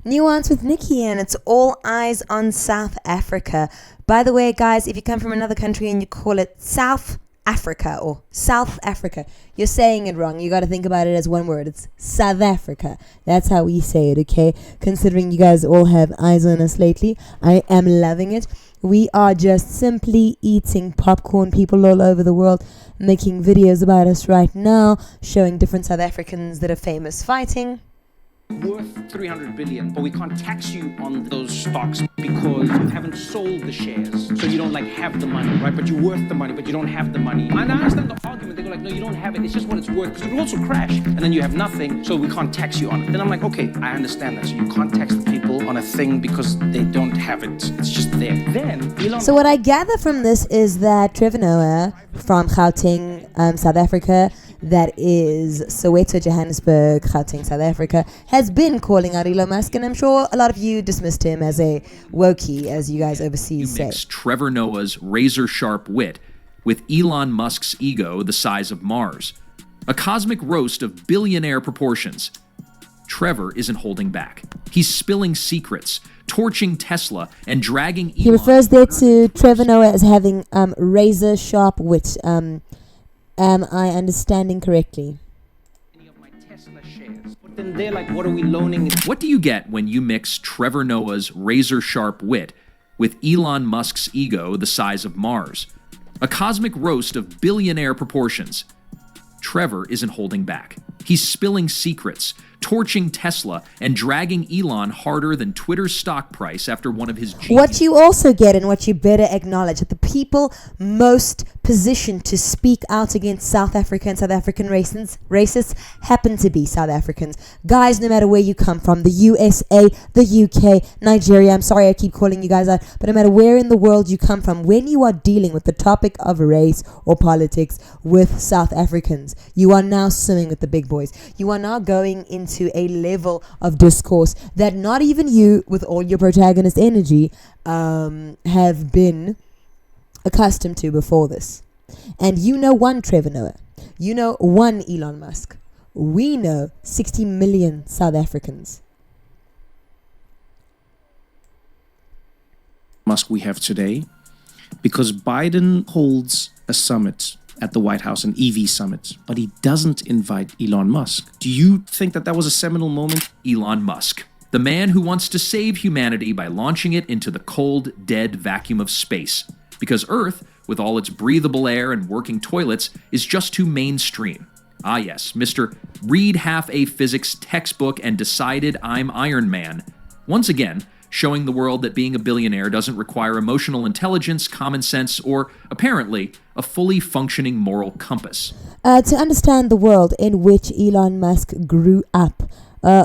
Nuance with Nikki, and it's all eyes on South Africa. By the way, guys, if you come from another country and you call it South Africa or South Africa, you're saying it wrong. You got to think about it as one word. It's South Africa. That's how we say it, okay? Considering you guys all have eyes on us lately, I am loving it. We are just simply eating popcorn. People all over the world making videos about us right now, showing different South Africans that are famous fighting. Worth 300 billion, but we can't tax you on those stocks because you haven't sold the shares, so you don't have the money, right? But you're worth the money, but you don't have the money. And I understand the argument. They go no, you don't have it. It's just what it's worth, because it will also crash, and then you have nothing, so we can't tax you on it. Then I'm like, okay, I understand that. So you can't tax the people on a thing because they don't have it. It's just there. Then so what I gather from this is that Trevor Noah from Gauteng, South Africa, that is Soweto, Johannesburg, Gauteng, South Africa, has been calling out Elon Musk, and I'm sure a lot of you dismissed him as a wokey, as you guys overseas say. Mix Trevor Noah's razor-sharp wit with Elon Musk's ego the size of Mars. A cosmic roast of billionaire proportions. Trevor isn't holding back. He's spilling secrets, torching Tesla, and dragging Elon. He refers there to Trevor Noah as having razor-sharp wit. Am I understanding correctly? Then they're like, what are we loaning? What do you get when you mix Trevor Noah's razor-sharp wit with Elon Musk's ego the size of Mars? A cosmic roast of billionaire proportions. Trevor isn't holding back. He's spilling secrets, torching Tesla, and dragging Elon harder than Twitter's stock price after one of his... What you also get, and what you better acknowledge, that the people most positioned to speak out against South Africa and South African racists happen to be South Africans. Guys, no matter where you come from, the USA, the UK, Nigeria, I'm sorry I keep calling you guys out, but no matter where in the world you come from, when you are dealing with the topic of race or politics with South Africans, you are now swimming with the big boys. You are now going into a level of discourse that not even you, with all your protagonist energy, have been accustomed to before this. And you know one Trevor Noah. You know one Elon Musk. We know 60 million South Africans. Musk we have today, because Biden holds a summit at the White House, an EV summit, but he doesn't invite Elon Musk. Do you think that was a seminal moment? Elon Musk, the man who wants to save humanity by launching it into the cold, dead vacuum of space. Because Earth, with all its breathable air and working toilets, is just too mainstream. Ah yes, Mr. Read half a physics textbook and decided I'm Iron Man. Once again, showing the world that being a billionaire doesn't require emotional intelligence, common sense, or, apparently, a fully functioning moral compass. To understand the world in which Elon Musk grew up,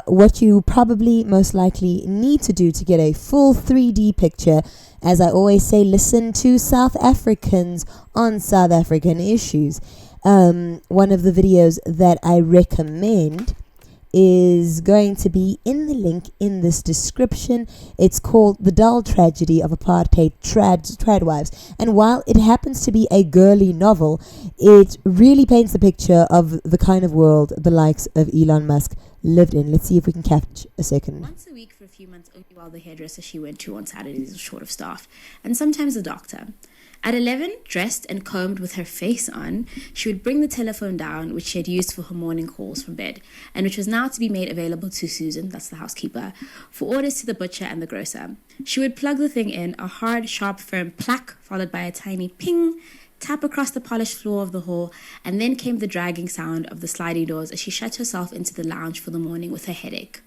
what you probably most likely need to do to get a full 3D picture, as I always say, listen to South Africans on South African issues. One of the videos that I recommend is going to be in the link in this description. It's called The Dull Tragedy of Apartheid Tradwives. And while it happens to be a girly novel, it really paints the picture of the kind of world the likes of Elon Musk lived in. Let's see if we can catch a second. Once a week for a few months, only while the hairdresser she went to on Saturdays was short of staff, and sometimes a doctor. At 11, dressed and combed with her face on, she would bring the telephone down, which she had used for her morning calls from bed, and which was now to be made available to Susan, that's the housekeeper, for orders to the butcher and the grocer. She would plug the thing in, a hard, sharp, firm plack, followed by a tiny ping, tap across the polished floor of the hall, and then came the dragging sound of the sliding doors as she shut herself into the lounge for the morning with her headache.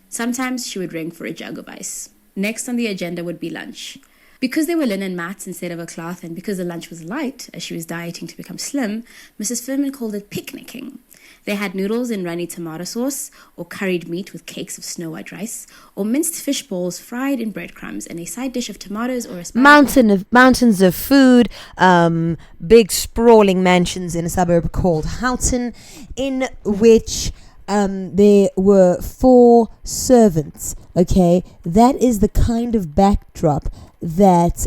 Sometimes she would ring for a jug of ice. Next on the agenda would be lunch. Because they were linen mats instead of a cloth, and because the lunch was light, as she was dieting to become slim, Mrs. Furman called it picnicking. They had noodles in runny tomato sauce, or curried meat with cakes of snow white rice, or minced fish balls fried in breadcrumbs, and a side dish of tomatoes or a mountains of food, big sprawling mansions in a suburb called Houghton, in which there were 4 servants. Okay, that is the kind of backdrop that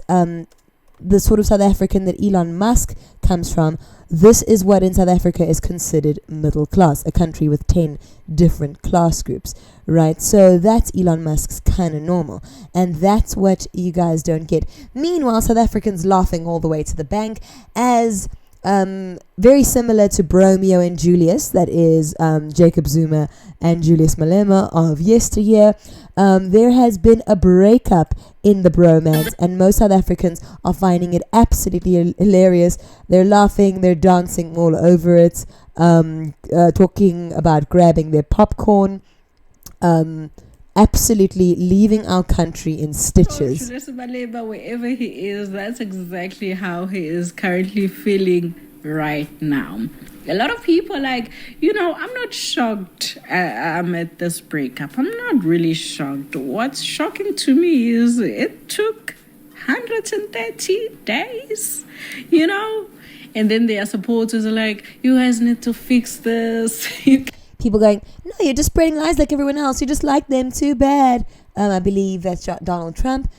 the sort of South African that Elon Musk comes from This is what in South Africa is considered middle class, a country with 10 different class groups, right? So that's Elon Musk's kind of normal. And that's what you guys don't get. Meanwhile, South Africans laughing all the way to the bank as very similar to Bromeo and Julius, that is Jacob Zuma and Julius Malema of yesteryear. There has been a breakup in the bromance, and most South Africans are finding it absolutely hilarious. They're laughing, they're dancing all over it, talking about grabbing their popcorn, absolutely leaving our country in stitches. Julius Malema, wherever he is, that's exactly how he is currently feeling right now. A lot of people I'm not shocked at this breakup. I'm not really shocked. What's shocking to me is it took 130 days, and then their supporters are like, you guys need to fix this. People going, no, you're just spreading lies like everyone else. You just like them too bad. I believe that's Donald Trump.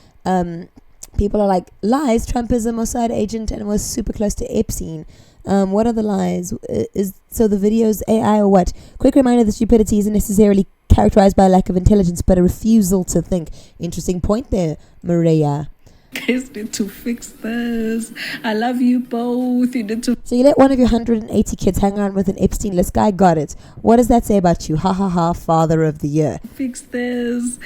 People are like, lies. Trump is a Mossad agent and was super close to Epstein. What are the lies? So the video's AI or what? Quick reminder that stupidity isn't necessarily characterized by a lack of intelligence, but a refusal to think. Interesting point there, Maria. Guys need to fix this. I love you both. You need to. So you let one of your 180 kids hang around with an Epstein list guy? Got it. What does that say about you? Ha ha ha, father of the year. Fix this.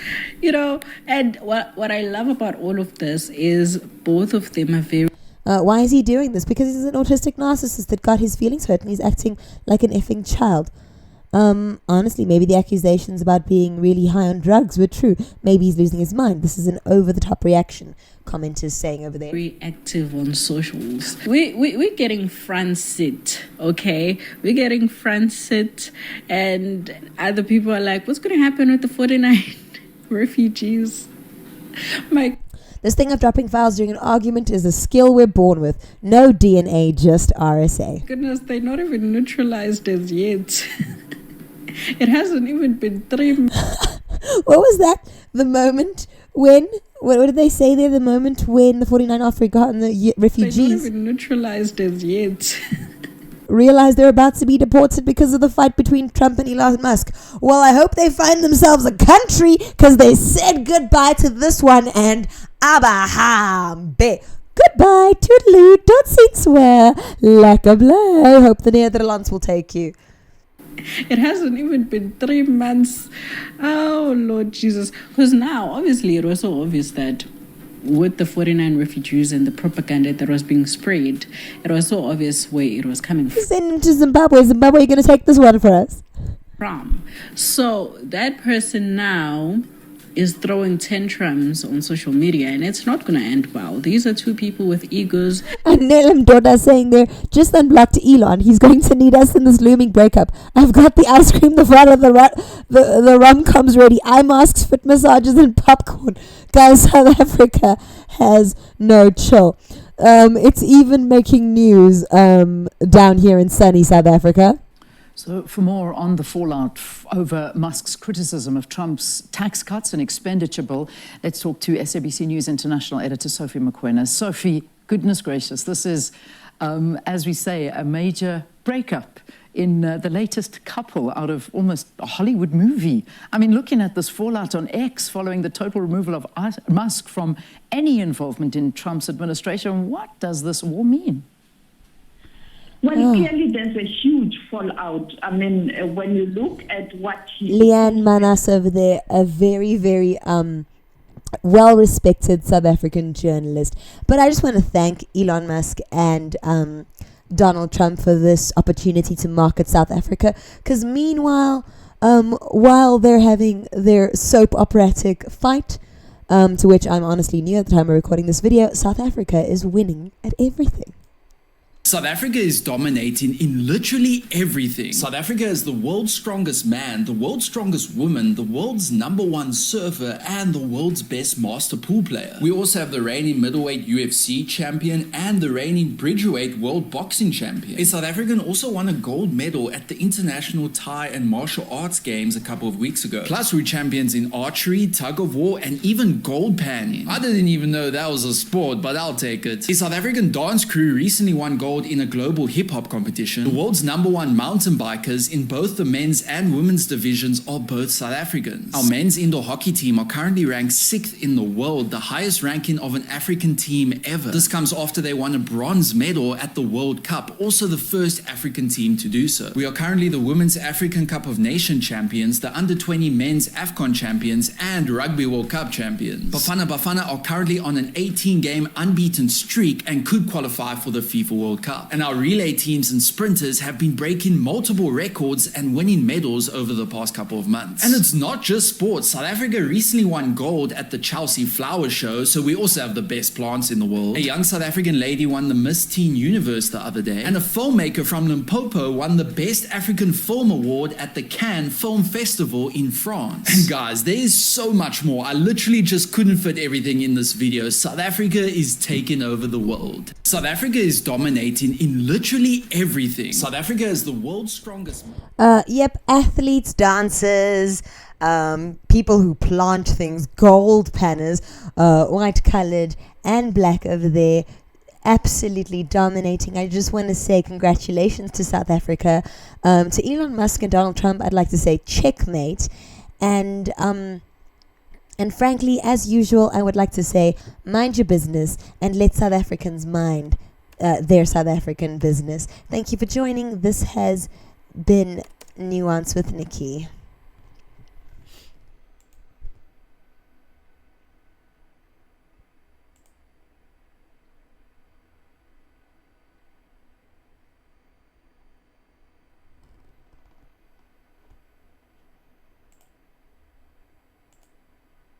And what I love about all of this is both of them are very. Why is he doing this? Because he's an autistic narcissist that got his feelings hurt and he's acting like an effing child. Honestly, maybe the accusations about being really high on drugs were true. Maybe he's losing his mind. This is an over-the-top reaction, commenters saying over there. Very active on socials. We're getting front sit, okay? We're getting front sit, and other people are like, what's going to happen with the 49 refugees? This thing of dropping files during an argument is a skill we're born with. No DNA, just RSA. Goodness, they're not even neutralized as yet. It hasn't even been 3 months. What was that? The moment when... What did they say there? The moment when the 49 are forgotten, the refugees... They're not even neutralized as yet. Realize they're about to be deported because of the fight between Trump and Elon Musk. Well, I hope they find themselves a country because they said goodbye to this one and Abahambe. Goodbye, toodaloo, don't sit swear, like a blay. Hope the Netherlands will take you. It hasn't even been 3 months. Oh, Lord Jesus. Because now, obviously, it was so obvious that with the 49 refugees and the propaganda that was being spread, it was so obvious where it was coming from. Send them to Zimbabwe. Zimbabwe, you're going to take this one for us. So that person now is throwing tantrums on social media, and it's not going to end well. These are two people with egos. And Nelim Doda saying there, just unblocked Elon. He's going to need us in this looming breakup. I've got the ice cream, the water, the rom-coms ready, eye masks, foot massages, and popcorn. Guys, South Africa has no chill. It's even making news down here in sunny South Africa. So for more on the fallout over Musk's criticism of Trump's tax cuts and expenditure bill, let's talk to SABC News International Editor Sophie Mokoena. Sophie, goodness gracious, this is, as we say, a major breakup in the latest couple out of almost a Hollywood movie. I mean, looking at this fallout on X following the total removal of Musk from any involvement in Trump's administration, what does this all mean? Well, clearly there's a huge fallout. I mean, when you look at what Leanne Manas over there, a very, very well-respected South African journalist. But I just want to thank Elon Musk and Donald Trump for this opportunity to market South Africa. Because meanwhile, while they're having their soap operatic fight, to which I'm honestly new at the time of recording this video, South Africa is winning at everything. South Africa is dominating in literally everything. South Africa is the world's strongest man, the world's strongest woman, the world's #1 surfer, and the world's best master pool player. We also have the reigning middleweight UFC champion and the reigning bridgerweight world boxing champion. A South African also won a gold medal at the International Thai and Martial Arts Games a couple of weeks ago. Plus, we're champions in archery, tug of war, and even gold panning. I didn't even know that was a sport, but I'll take it. A South African dance crew recently won gold gold in a global hip-hop competition. The world's #1 mountain bikers in both the men's and women's divisions are both South Africans. Our men's indoor hockey team are currently ranked 6th in the world, the highest ranking of an African team ever. This comes after they won a bronze medal at the World Cup, also the first African team to do so. We are currently the Women's African Cup of Nations champions, the Under-20 men's AFCON champions, and Rugby World Cup champions. Bafana are currently on an 18-game unbeaten streak and could qualify for the FIFA World Cup. And our relay teams and sprinters have been breaking multiple records and winning medals over the past couple of months. And it's not just sports. South Africa recently won gold at the Chelsea Flower Show, so we also have the best plants in the world. A young South African lady won the Miss Teen Universe the other day, and a filmmaker from Limpopo won the Best African Film Award at the Cannes Film Festival in France. And guys, there is so much more. I literally just couldn't fit everything in this video. South Africa is taking over the world. South Africa is dominating in literally everything. South Africa is the world's strongest. Yep, athletes, dancers, people who plant things, gold panners, white colored and black over there, absolutely dominating. I just want to say congratulations to South Africa. To Elon Musk and Donald Trump, I'd like to say checkmate. And frankly, as usual, I would like to say mind your business and let South Africans mind their South African business. Thank you for joining. This has been Nuance with Nikki.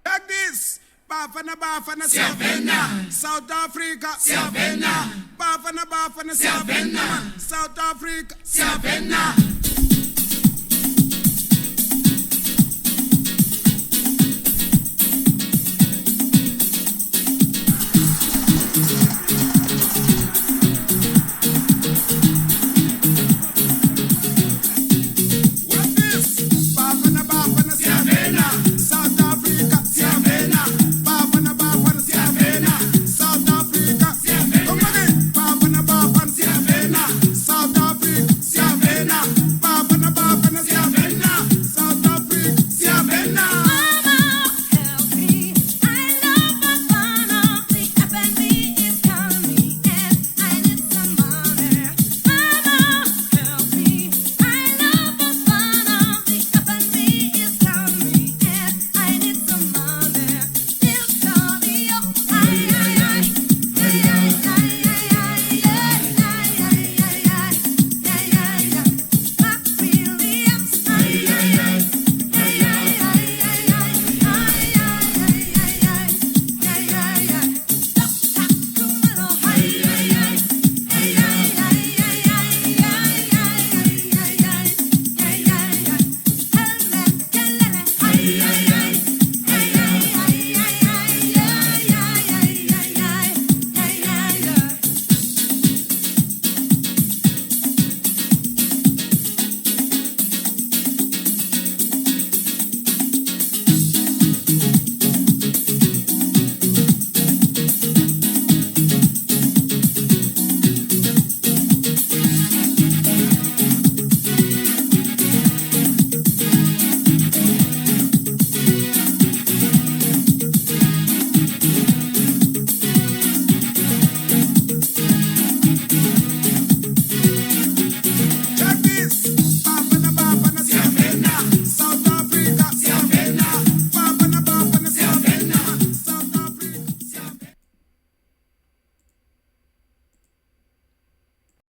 Like this, Bafana, Savannah, South Africa, Savannah, Bafana, Savannah, South Africa, Savannah.